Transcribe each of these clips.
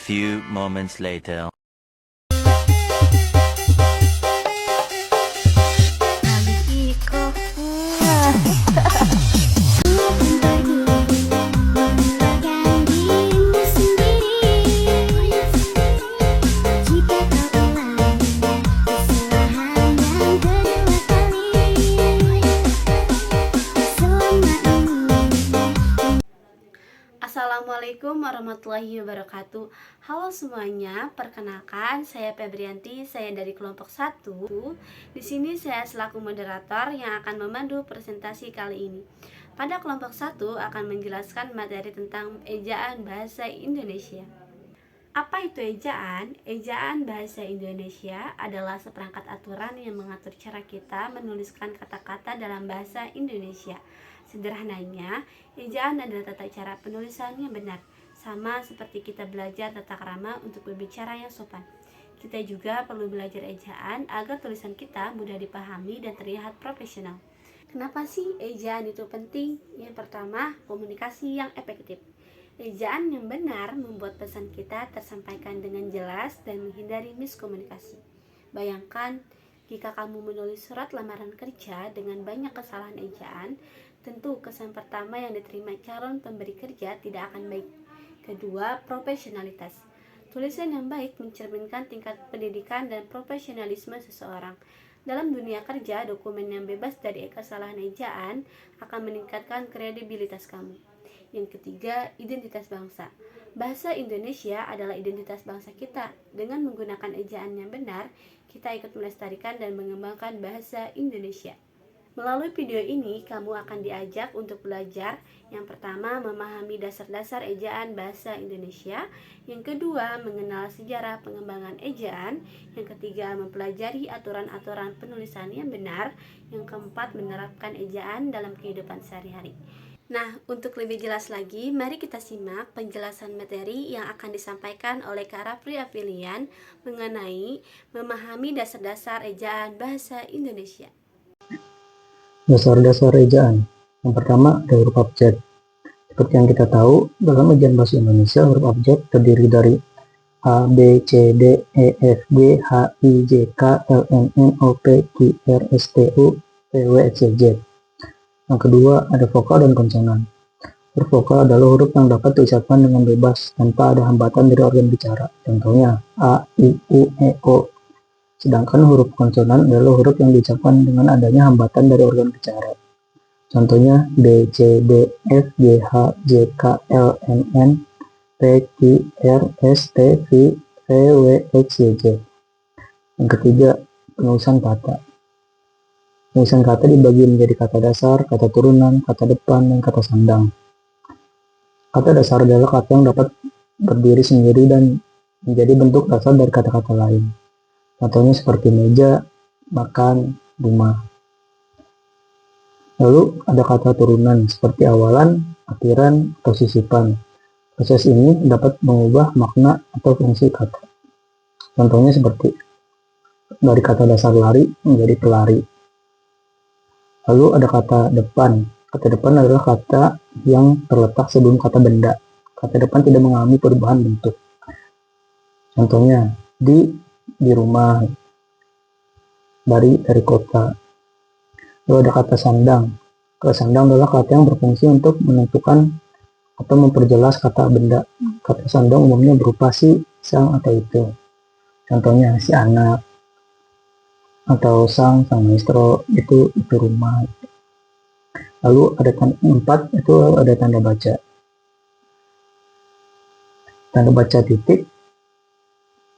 few moments later. Assalamualaikum warahmatullahi wabarakatuh. Halo semuanya, perkenalkan saya Febrianti, saya dari kelompok 1. Di sini saya selaku moderator yang akan memandu presentasi kali ini. Pada kelompok 1 akan menjelaskan materi tentang ejaan bahasa Indonesia. Apa itu ejaan? Ejaan bahasa Indonesia adalah seperangkat aturan yang mengatur cara kita menuliskan kata-kata dalam bahasa Indonesia. Sederhananya, ejaan adalah tata cara penulisan yang benar, sama seperti kita belajar tata krama untuk berbicara yang sopan. Kita juga perlu belajar ejaan agar tulisan kita mudah dipahami dan terlihat profesional. Kenapa sih ejaan itu penting? Yang pertama, komunikasi yang efektif. Ejaan yang benar membuat pesan kita tersampaikan dengan jelas dan menghindari miskomunikasi. Bayangkan, jika kamu menulis surat lamaran kerja dengan banyak kesalahan ejaan, tentu kesan pertama yang diterima calon pemberi kerja tidak akan baik. Kedua, profesionalitas. Tulisan yang baik mencerminkan tingkat pendidikan dan profesionalisme seseorang. Dalam dunia kerja, dokumen yang bebas dari kesalahan ejaan akan meningkatkan kredibilitas kamu. Yang ketiga, identitas bangsa. Bahasa Indonesia adalah identitas bangsa kita. Dengan menggunakan ejaan yang benar, kita ikut melestarikan dan mengembangkan bahasa Indonesia. Melalui video ini, kamu akan diajak untuk belajar. Yang pertama, memahami dasar-dasar ejaan bahasa Indonesia. Yang kedua, mengenal sejarah pengembangan ejaan. Yang ketiga, mempelajari aturan-aturan penulisan yang benar. Yang keempat, menerapkan ejaan dalam kehidupan sehari-hari. Nah, untuk lebih jelas lagi, mari kita simak penjelasan materi yang akan disampaikan oleh Kak Rafli Afilian mengenai memahami dasar-dasar ejaan bahasa Indonesia. Dasar-dasar ejaan. Yang pertama ada huruf abjad. Seperti yang kita tahu, dalam ejaan bahasa Indonesia huruf abjad terdiri dari A, B, C, D, E, F, G, H, I, J, K, L, M, N, O, P, Q, R, S, T, U, V, W, X, Y, Z. Yang kedua ada vokal dan konsonan. Huruf vokal adalah huruf yang dapat diucapkan dengan bebas tanpa ada hambatan dari organ bicara. Contohnya A, I, U, E, O. Sedangkan huruf konsonan adalah huruf yang diucapkan dengan adanya hambatan dari organ bicara. Contohnya B, C, D, F, G, H, J, K, L, M, N, P, Q, R, S, T, V, W, X, Y, Z. Yang ketiga, penulisan kata. Penulisan kata dibagi menjadi kata dasar, kata turunan, kata depan, dan kata sandang. Kata dasar adalah kata yang dapat berdiri sendiri dan menjadi bentuk dasar dari kata-kata lain. Contohnya seperti meja, makan, rumah. Lalu ada kata turunan seperti awalan, akhiran, atau sisipan. Proses ini dapat mengubah makna atau fungsi kata. Contohnya seperti dari kata dasar lari menjadi pelari. Lalu ada kata depan. Kata depan adalah kata yang terletak sebelum kata benda. Kata depan tidak mengalami perubahan bentuk. Contohnya di rumah, dari kota. Lalu ada kata sandang. Kata sandang adalah kata yang berfungsi untuk menentukan atau memperjelas kata benda. Kata sandang umumnya berupa si, sang, atau itu. Contohnya si anak atau sang maestro, itu rumah. Lalu ada empat, itu ada tanda baca. Tanda baca titik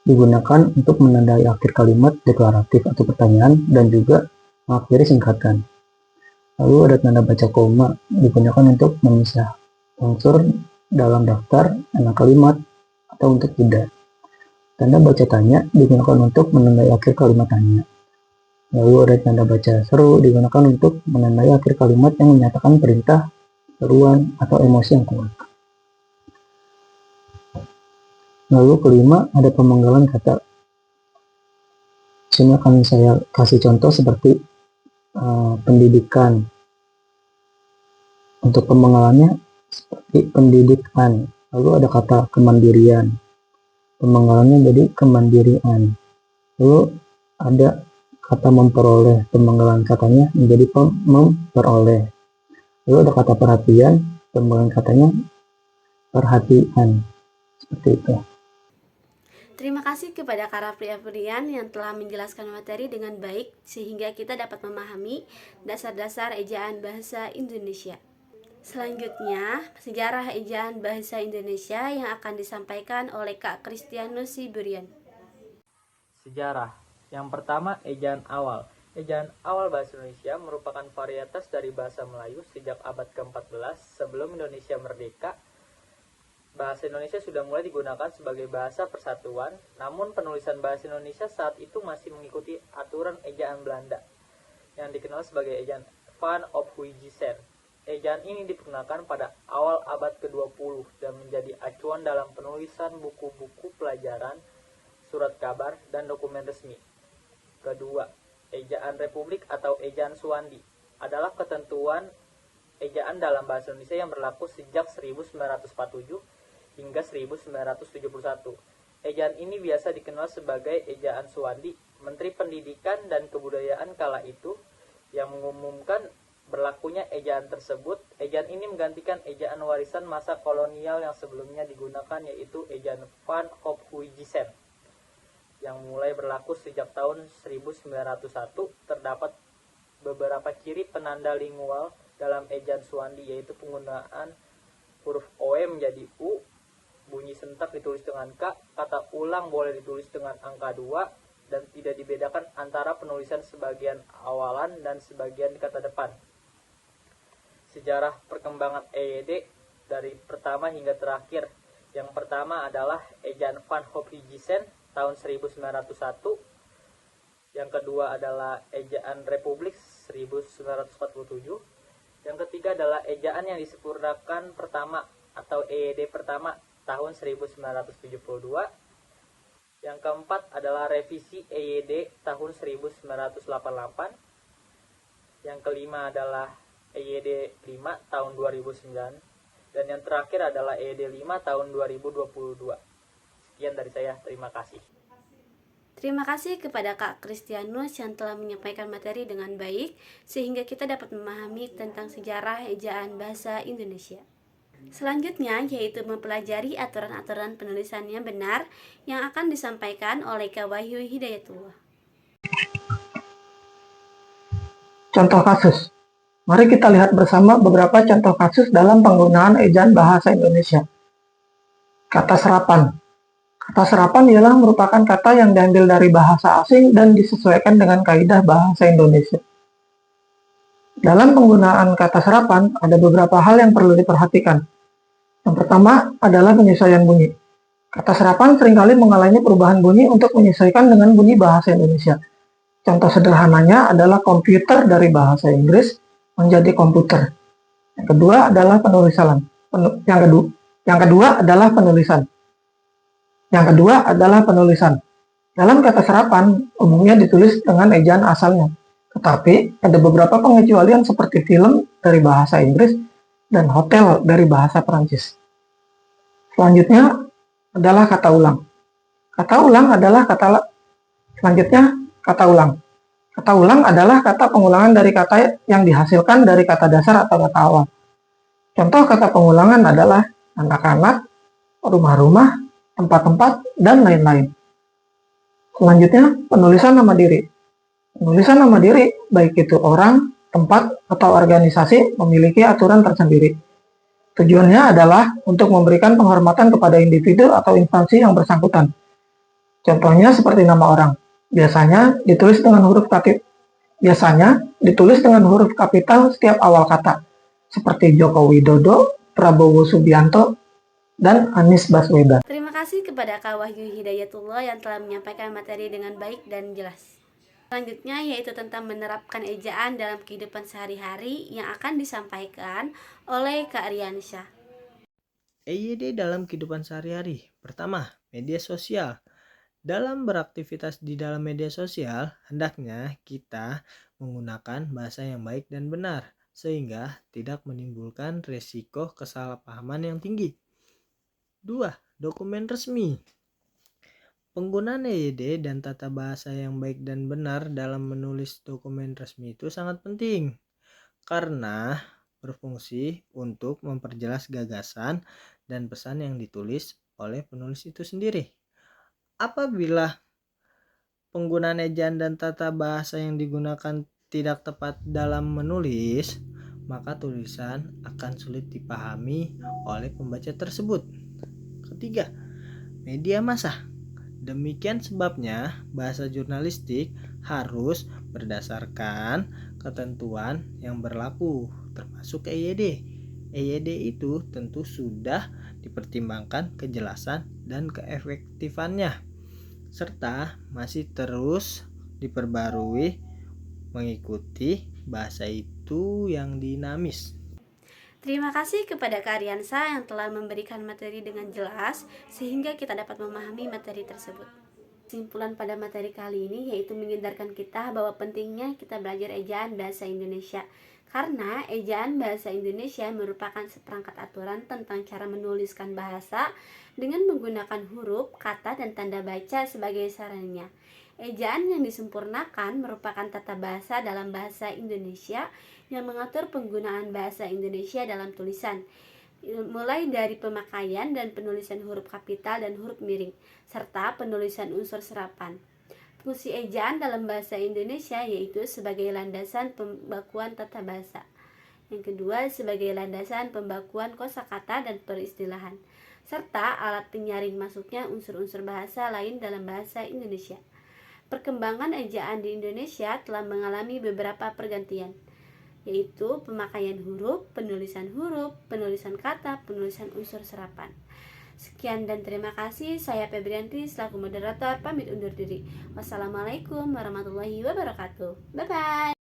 digunakan untuk menandai akhir kalimat deklaratif atau pertanyaan dan juga mengakhiri singkatan. Lalu ada tanda baca koma digunakan untuk memisah unsur dalam daftar nama kalimat atau untuk jeda. Tanda baca tanya digunakan untuk menandai akhir kalimat tanya. Lalu ada tanda baca seru digunakan untuk menandai akhir kalimat yang menyatakan perintah, seruan, atau emosi yang kuat. Lalu kelima ada pemenggalan kata. Sini akan saya kasih contoh seperti pendidikan. Untuk pemenggalannya seperti pendidikan. Lalu ada kata kemandirian. pemenggalannya jadi kemandirian. Lalu ada kata memperoleh, pemenggalan katanya menjadi memperoleh. Lalu ada kata perhatian, pemenggalan katanya perhatian. Seperti itu. Terima kasih kepada Kak Rafli Afrian yang telah menjelaskan materi dengan baik sehingga kita dapat memahami dasar-dasar ejaan bahasa Indonesia. Selanjutnya, sejarah ejaan bahasa Indonesia yang akan disampaikan oleh Kak Kristianus Siburian. Sejarah. Yang pertama, ejaan awal. Ejaan awal bahasa Indonesia merupakan varietas dari bahasa Melayu sejak abad ke-14 sebelum Indonesia merdeka. Bahasa Indonesia sudah mulai digunakan sebagai bahasa persatuan, namun penulisan bahasa Indonesia saat itu masih mengikuti aturan ejaan Belanda yang dikenal sebagai ejaan Van Ophuijsen. Ejaan ini digunakan pada awal abad ke-20 dan menjadi acuan dalam penulisan buku-buku pelajaran, surat kabar, dan dokumen resmi. Kedua, ejaan republik atau ejaan Suwandi adalah ketentuan ejaan dalam bahasa Indonesia yang berlaku sejak 1947 hingga 1971. Ejaan ini biasa dikenal sebagai ejaan Suwandi. Menteri Pendidikan dan Kebudayaan kala itu yang mengumumkan berlakunya ejaan tersebut. Ejaan ini menggantikan ejaan warisan masa kolonial yang sebelumnya digunakan, yaitu ejaan Van Ophuijsen yang mulai berlaku sejak tahun 1901. Terdapat beberapa ciri penanda lingual dalam ejaan Suwandi, yaitu penggunaan huruf OE menjadi U, bunyi sentak ditulis dengan K, kata ulang boleh ditulis dengan angka 2, dan tidak dibedakan antara penulisan sebagian awalan dan sebagian kata depan. Sejarah perkembangan EYD dari pertama hingga terakhir. Yang pertama adalah ejaan Van Ophuijsen tahun 1901. Yang kedua adalah ejaan Republik 1947. Yang ketiga adalah ejaan yang disempurnakan pertama atau EYD pertama tahun 1972. Yang keempat adalah revisi EYD tahun 1988. Yang kelima adalah EYD 5 tahun 2009. Dan yang terakhir adalah EYD 5 tahun 2022. Sekian dari saya, terima kasih. Terima kasih kepada Kak Kristianus yang telah menyampaikan materi dengan baik sehingga kita dapat memahami tentang sejarah ejaan bahasa Indonesia. Selanjutnya yaitu mempelajari aturan-aturan penulisan yang benar yang akan disampaikan oleh Kak Wahyu Hidayatullah. Contoh kasus. Mari kita lihat bersama beberapa contoh kasus dalam penggunaan ejaan bahasa Indonesia. Kata serapan. Kata serapan ialah merupakan kata yang diambil dari bahasa asing dan disesuaikan dengan kaidah bahasa Indonesia. Dalam penggunaan kata serapan, ada beberapa hal yang perlu diperhatikan. Yang pertama adalah penyesuaian bunyi. Kata serapan seringkali mengalami perubahan bunyi untuk menyesuaikan dengan bunyi bahasa Indonesia. Contoh sederhananya adalah komputer dari bahasa Inggris menjadi komputer. Yang kedua adalah penulisan. Dalam kata serapan umumnya ditulis dengan ejaan asalnya. Tetapi ada beberapa pengecualian seperti film dari bahasa Inggris dan hotel dari bahasa Perancis. Selanjutnya adalah kata ulang. Kata ulang adalah kata pengulangan dari kata yang dihasilkan dari kata dasar atau kata awal. Contoh kata pengulangan adalah anak-anak, rumah-rumah, tempat-tempat, dan lain-lain. Selanjutnya, penulisan nama diri. Penulisan nama diri, baik itu orang, tempat, atau organisasi, memiliki aturan tersendiri. Tujuannya adalah untuk memberikan penghormatan kepada individu atau instansi yang bersangkutan. Contohnya seperti nama orang. Biasanya ditulis dengan huruf kapital setiap awal kata, seperti Joko Widodo, Prabowo Subianto, dan Anies Baswedan. Terima kasih kepada Kak Wahyu Hidayatullah yang telah menyampaikan materi dengan baik dan jelas. Selanjutnya yaitu tentang menerapkan ejaan dalam kehidupan sehari-hari yang akan disampaikan oleh Kak Aryansyah. EYD dalam kehidupan sehari-hari. Pertama, media sosial. Dalam beraktivitas di dalam media sosial, hendaknya kita menggunakan bahasa yang baik dan benar, sehingga tidak menimbulkan resiko kesalahpahaman yang tinggi. 2. Dokumen resmi. Penggunaan EYD dan tata bahasa yang baik dan benar dalam menulis dokumen resmi itu sangat penting karena berfungsi untuk memperjelas gagasan dan pesan yang ditulis oleh penulis itu sendiri. Apabila penggunaan ejaan dan tata bahasa yang digunakan tidak tepat dalam menulis, maka tulisan akan sulit dipahami oleh pembaca tersebut. Ketiga, media massa. Demikian sebabnya bahasa jurnalistik harus berdasarkan ketentuan yang berlaku, termasuk EYD. EYD itu tentu sudah dipertimbangkan kejelasan dan keefektifannya, serta masih terus diperbarui mengikuti bahasa itu yang dinamis. Terima kasih kepada Kak Ariansa yang telah memberikan materi dengan jelas sehingga kita dapat memahami materi tersebut. Kesimpulan pada materi kali ini yaitu menyadarkan kita bahwa pentingnya kita belajar ejaan bahasa Indonesia. Karena ejaan bahasa Indonesia merupakan seperangkat aturan tentang cara menuliskan bahasa dengan menggunakan huruf, kata, dan tanda baca sebagai sarannya. Ejaan yang disempurnakan merupakan tata bahasa dalam bahasa Indonesia yang mengatur penggunaan bahasa Indonesia dalam tulisan, mulai dari pemakaian dan penulisan huruf kapital dan huruf miring, serta penulisan unsur serapan. Fungsi ejaan dalam bahasa Indonesia yaitu sebagai landasan pembakuan tata bahasa. Yang kedua, sebagai landasan pembakuan kosakata dan peristilahan, serta alat penyaring masuknya unsur-unsur bahasa lain dalam bahasa Indonesia. Perkembangan ejaan di Indonesia telah mengalami beberapa pergantian, yaitu pemakaian huruf, penulisan kata, penulisan unsur serapan. Sekian dan terima kasih. Saya Febrianti selaku moderator pamit undur diri. Wassalamualaikum warahmatullahi wabarakatuh. Bye bye.